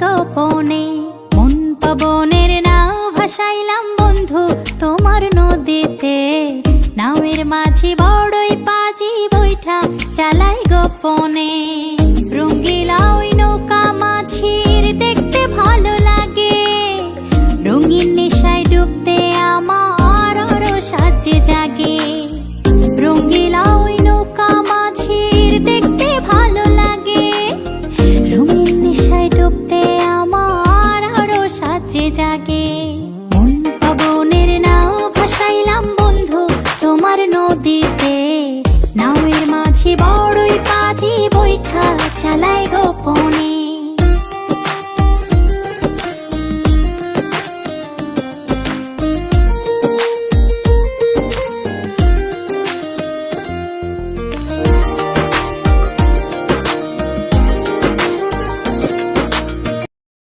গোপনে। মন পবনের নাও ভাসাইলাম বন্ধু তোমার নদীতে, নাওয়ের মাঝি বড়ই পাজি বৈঠা চালাই গোপনে। রঙ্গিলা